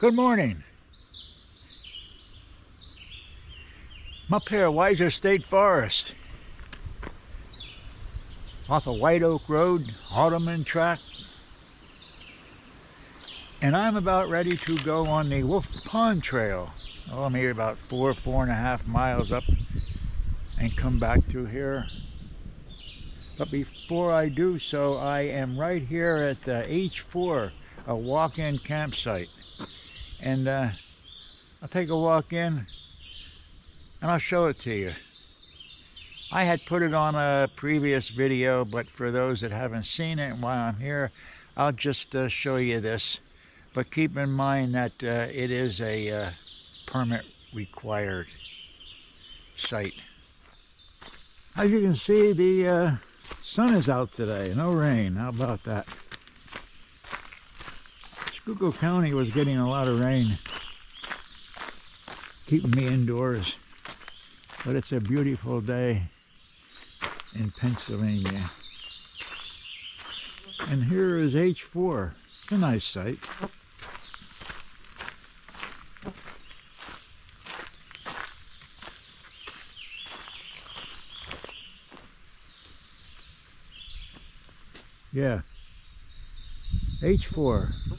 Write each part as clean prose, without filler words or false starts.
Good morning. I'm up here at Weiser State Forest off of White Oak Road, Haldeman Tract. And I'm about ready to go on the Wolf Pond Trail. Oh, I'm here about 4.5 miles up and come back through here. But before I do so, I am right here at the H4, a walk-in campsite. And I'll take a walk in and I'll show it to you. I had put it on a previous video, but for those that haven't seen it while I'm here, I'll just show you this. But keep in mind that it is a permit required site. As you can see, the sun is out today, no rain. How about that? Schuylkill County was getting a lot of rain, keeping me indoors. But it's a beautiful day in Pennsylvania. And here is H4. It's a nice site. Yeah. H4.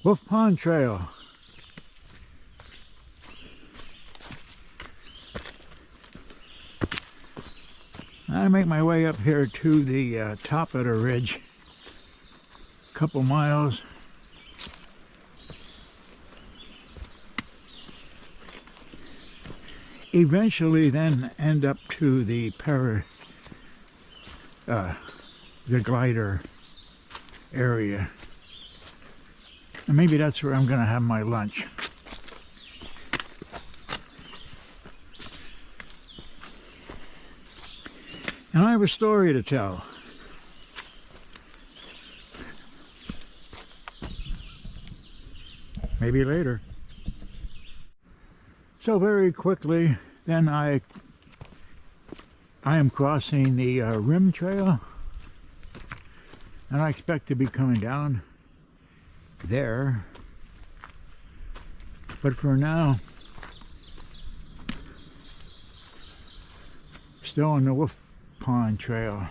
Wolf Pond Trail. I make my way up here to the top of the ridge, a couple miles. Eventually then end up to the glider area. And maybe that's where I'm going to have my lunch. And I have a story to tell. Maybe later. So very quickly, then I am crossing the rim trail. And I expect to be coming down there, but for now still on the Wolf Pond Trail,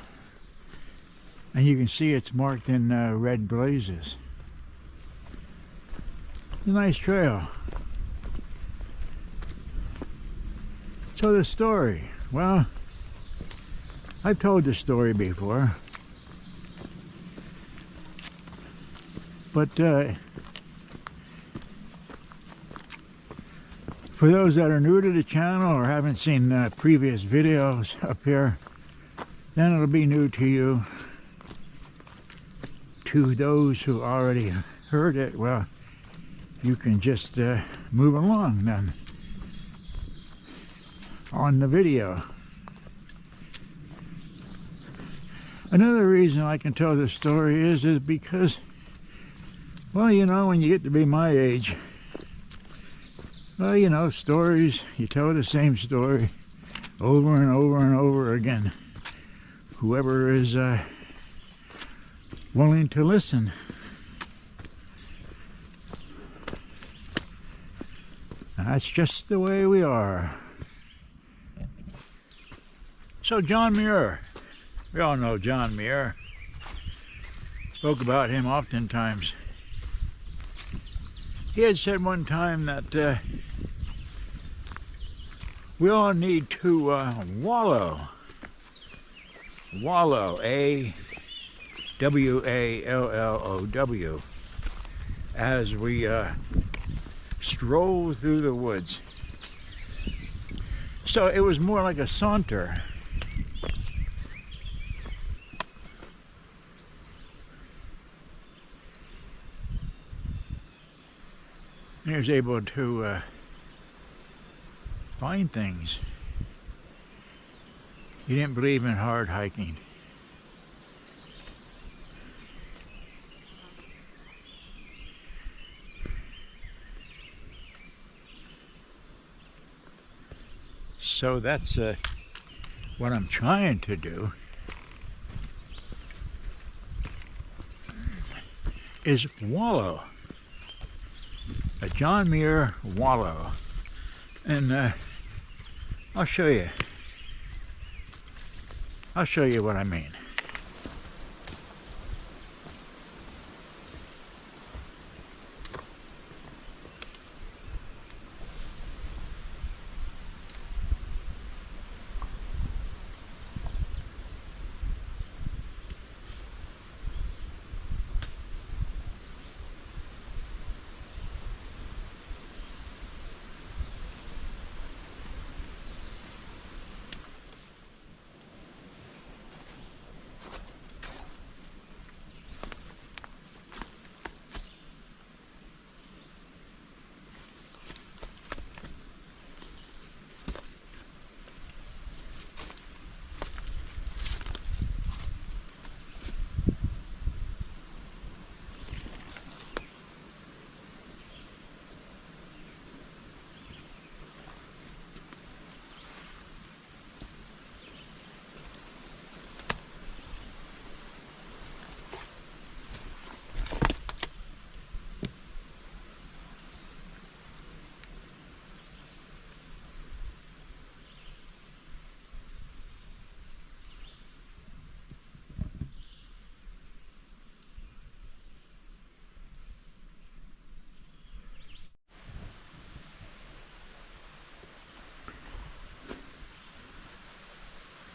and you can see it's marked in red blazes. It's a nice trail. So the story, well, I've told the story before. But for those that are new to the channel or haven't seen previous videos up here, then it'll be new to you. To those who already heard it, well, you can just move along then on the video. Another reason I can tell this story is because, well, you know, when you get to be my age, well, you know, stories, you tell the same story over and over and over again. Whoever is willing to listen. That's just the way we are. So John Muir, we all know John Muir. Spoke about him oftentimes. He had said one time that we all need to wallow. Wallow, A-W-A-L-L-O-W, as we stroll through the woods. So it was more like a saunter. He was able to find things. He didn't believe in hard hiking. So that's what I'm trying to do. is wallow. A John Muir wallow. And I'll show you. I'll show you what I mean.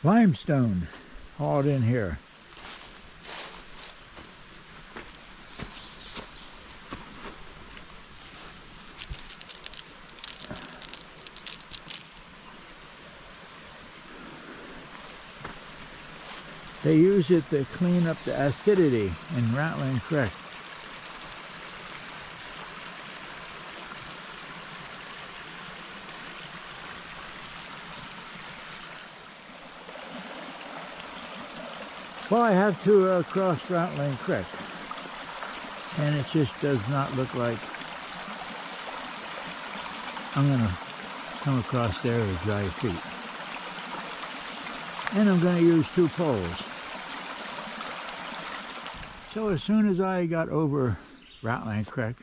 Limestone hauled in here. They use it to clean up the acidity in Rattling Creek. Well, I have to cross Rattling Creek, and it just does not look like I'm going to come across there with dry feet. And I'm going to use 2 poles. So as soon as I got over Rattling Creek,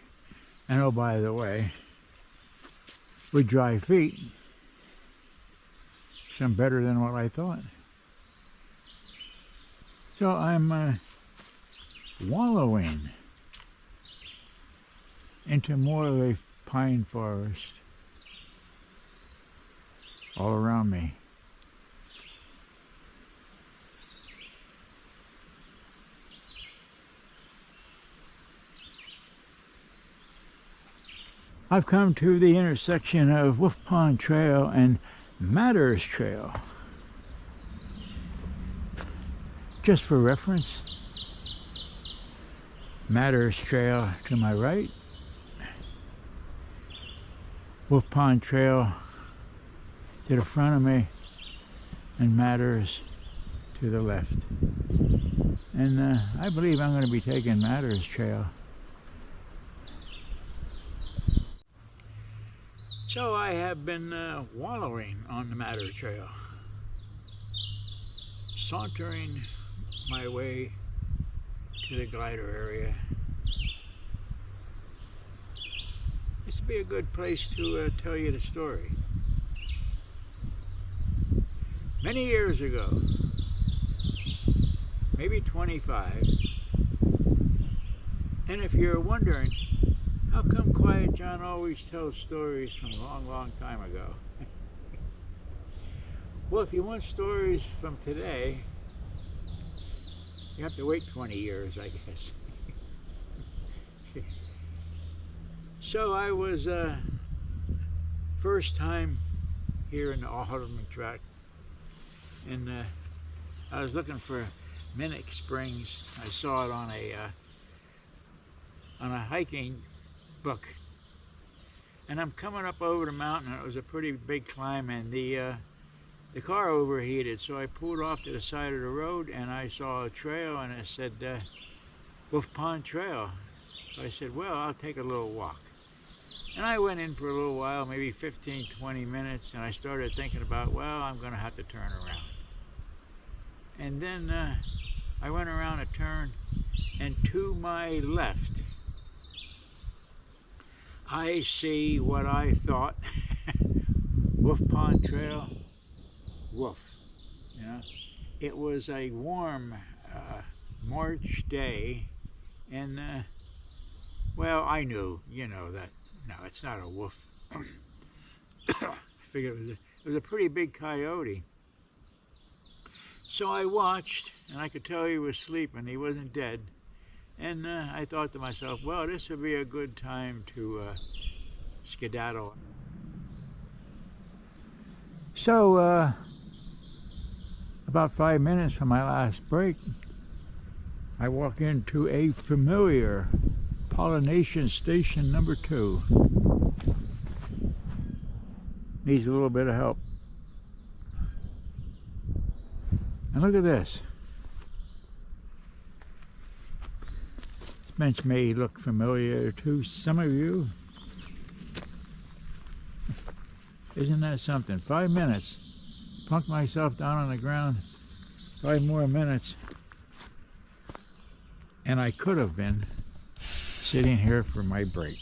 and oh, by the way, with dry feet, some better than what I thought. So I'm wallowing into more of a pine forest all around me. I've come to the intersection of Wolf Pond Trail and Matters Trail. Just for reference, Matters Trail to my right, Wolf Pond Trail to the front of me, and Matters to the left. And I believe I'm going to be taking Matters Trail. So I have been wallowing on the Matters Trail, sauntering my way to the glider area. This would be a good place to tell you the story. Many years ago, maybe 25, and if you're wondering, how come Quiet John always tells stories from a long, long time ago? Well, if you want stories from today, you have to wait 20 years, I guess. So I was first time here in the Haldeman Tract, and I was looking for Minnick Springs. I saw it on a hiking book, and I'm coming up over the mountain. It was a pretty big climb, and the car overheated, so I pulled off to the side of the road, and I saw a trail, and it said Wolf Pond Trail. So I said, well, I'll take a little walk. And I went in for a little while, maybe 15-20 minutes, and I started thinking about, well, I'm going to have to turn around. And then I went around a turn, and to my left I see what I thought. Wolf Pond Trail, woof. You know, it was a warm March day, and well, I knew, you know, that no, it's not a wolf. I figured it was a pretty big coyote. So I watched, and I could tell he was sleeping. He wasn't dead. And I thought to myself, well, this would be a good time to skedaddle. So, about 5 minutes from my last break, I walk into a familiar pollination station number 2. Needs a little bit of help. And look at this. This bench may look familiar to some of you. Isn't that something? 5 minutes. Plunk myself down on the ground. 5 more minutes. And I could have been sitting here for my break.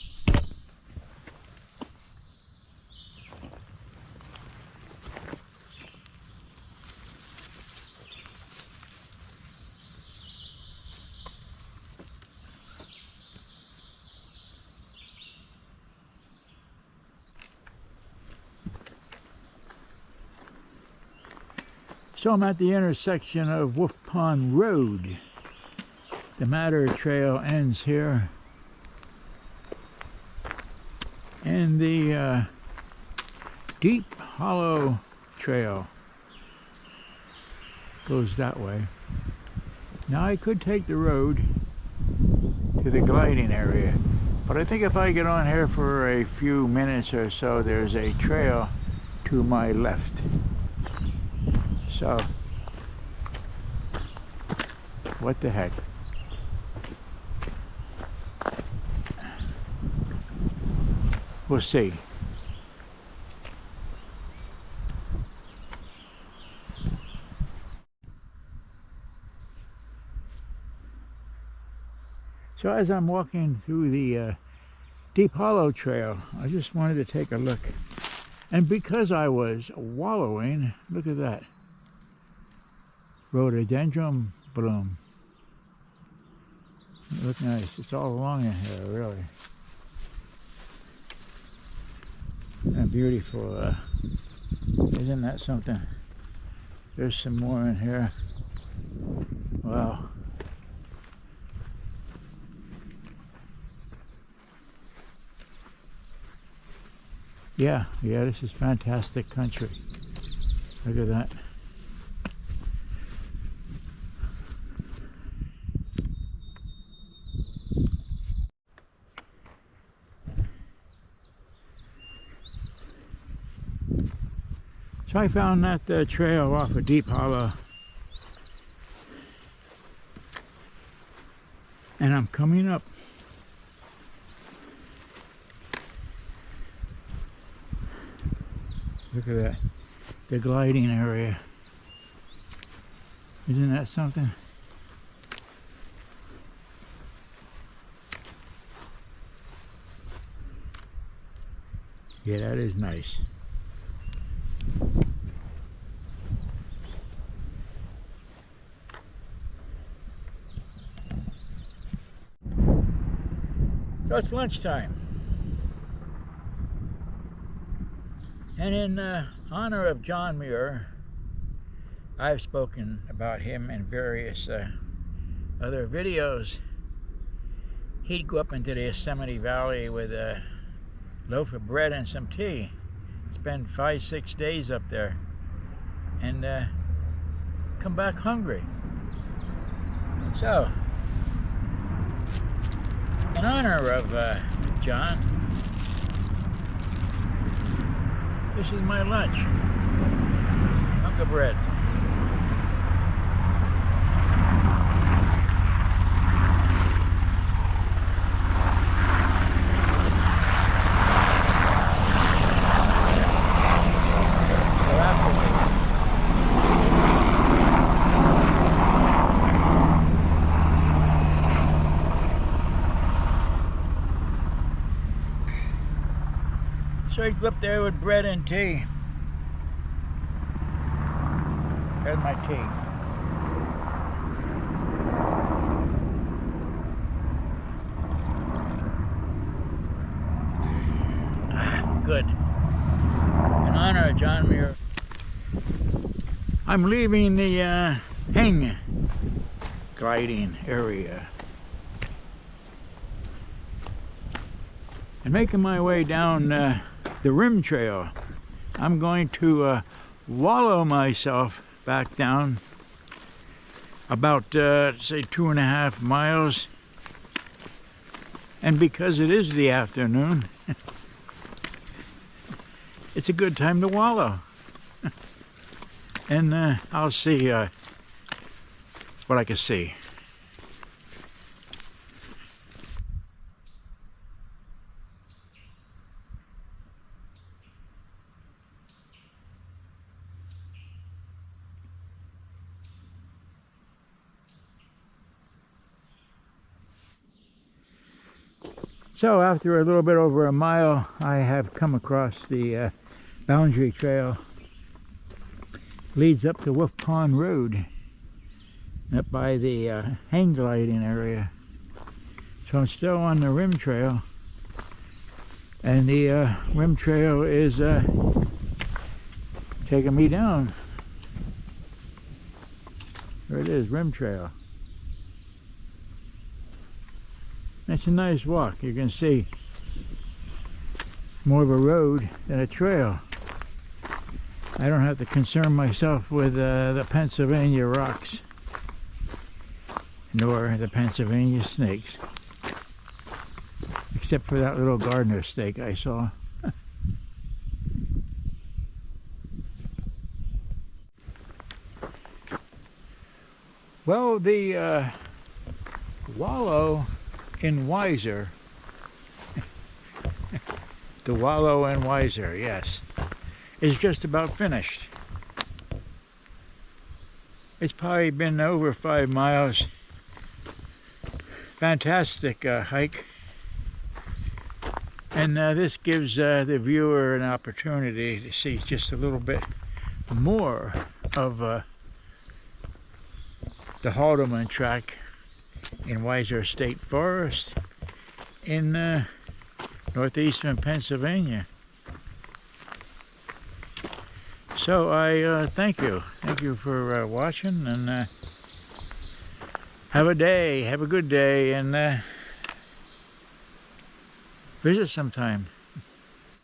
So I'm at the intersection of Wolf Pond Road. The Matter Trail ends here. And the Deep Hollow Trail goes that way. Now I could take the road to the gliding area, but I think if I get on here for a few minutes or so, there's a trail to my left. So, what the heck? We'll see. So as I'm walking through the Deep Hollow Trail, I just wanted to take a look. And because I was wallowing, look at that. Rhododendron bloom. It looks nice. It's all along in here, really. And beautiful. Isn't that something? There's some more in here. Wow. Yeah, this is fantastic country. Look at that. So I found that trail off of Deep Hollow, and I'm coming up. Look at that, the gliding area. Isn't that something? Yeah, that is nice. So it's lunchtime, and in honor of John Muir, I've spoken about him in various other videos. He'd go up into the Yosemite Valley with a loaf of bread and some tea, spend 5-6 days up there, and come back hungry. So, in honor of John, this is my lunch. Hunk of bread. Circle up there with bread and tea. There's my tea. Good. In honor of John Muir. I'm leaving the hang gliding area and making my way down the rim trail. I'm going to wallow myself back down about say 2.5 miles, and because it is the afternoon, it's a good time to wallow. And I'll see what I can see. So after a little bit over a mile, I have come across the boundary trail. Leads up to Wolf Pond Road, up by the hang gliding area. So I'm still on the rim trail, and the rim trail is taking me down. There it is, rim trail. That's a nice walk. You can see more of a road than a trail. I don't have to concern myself with the Pennsylvania rocks, nor the Pennsylvania snakes, except for that little gardener snake I saw. Well, the wallow in Weiser, the wallow in Weiser, yes, is just about finished. It's probably been over 5 miles. Fantastic hike. And this gives the viewer an opportunity to see just a little bit more of the Haldeman Tract in Weiser State Forest in northeastern Pennsylvania. So I thank you for watching, and have a good day, and visit sometime.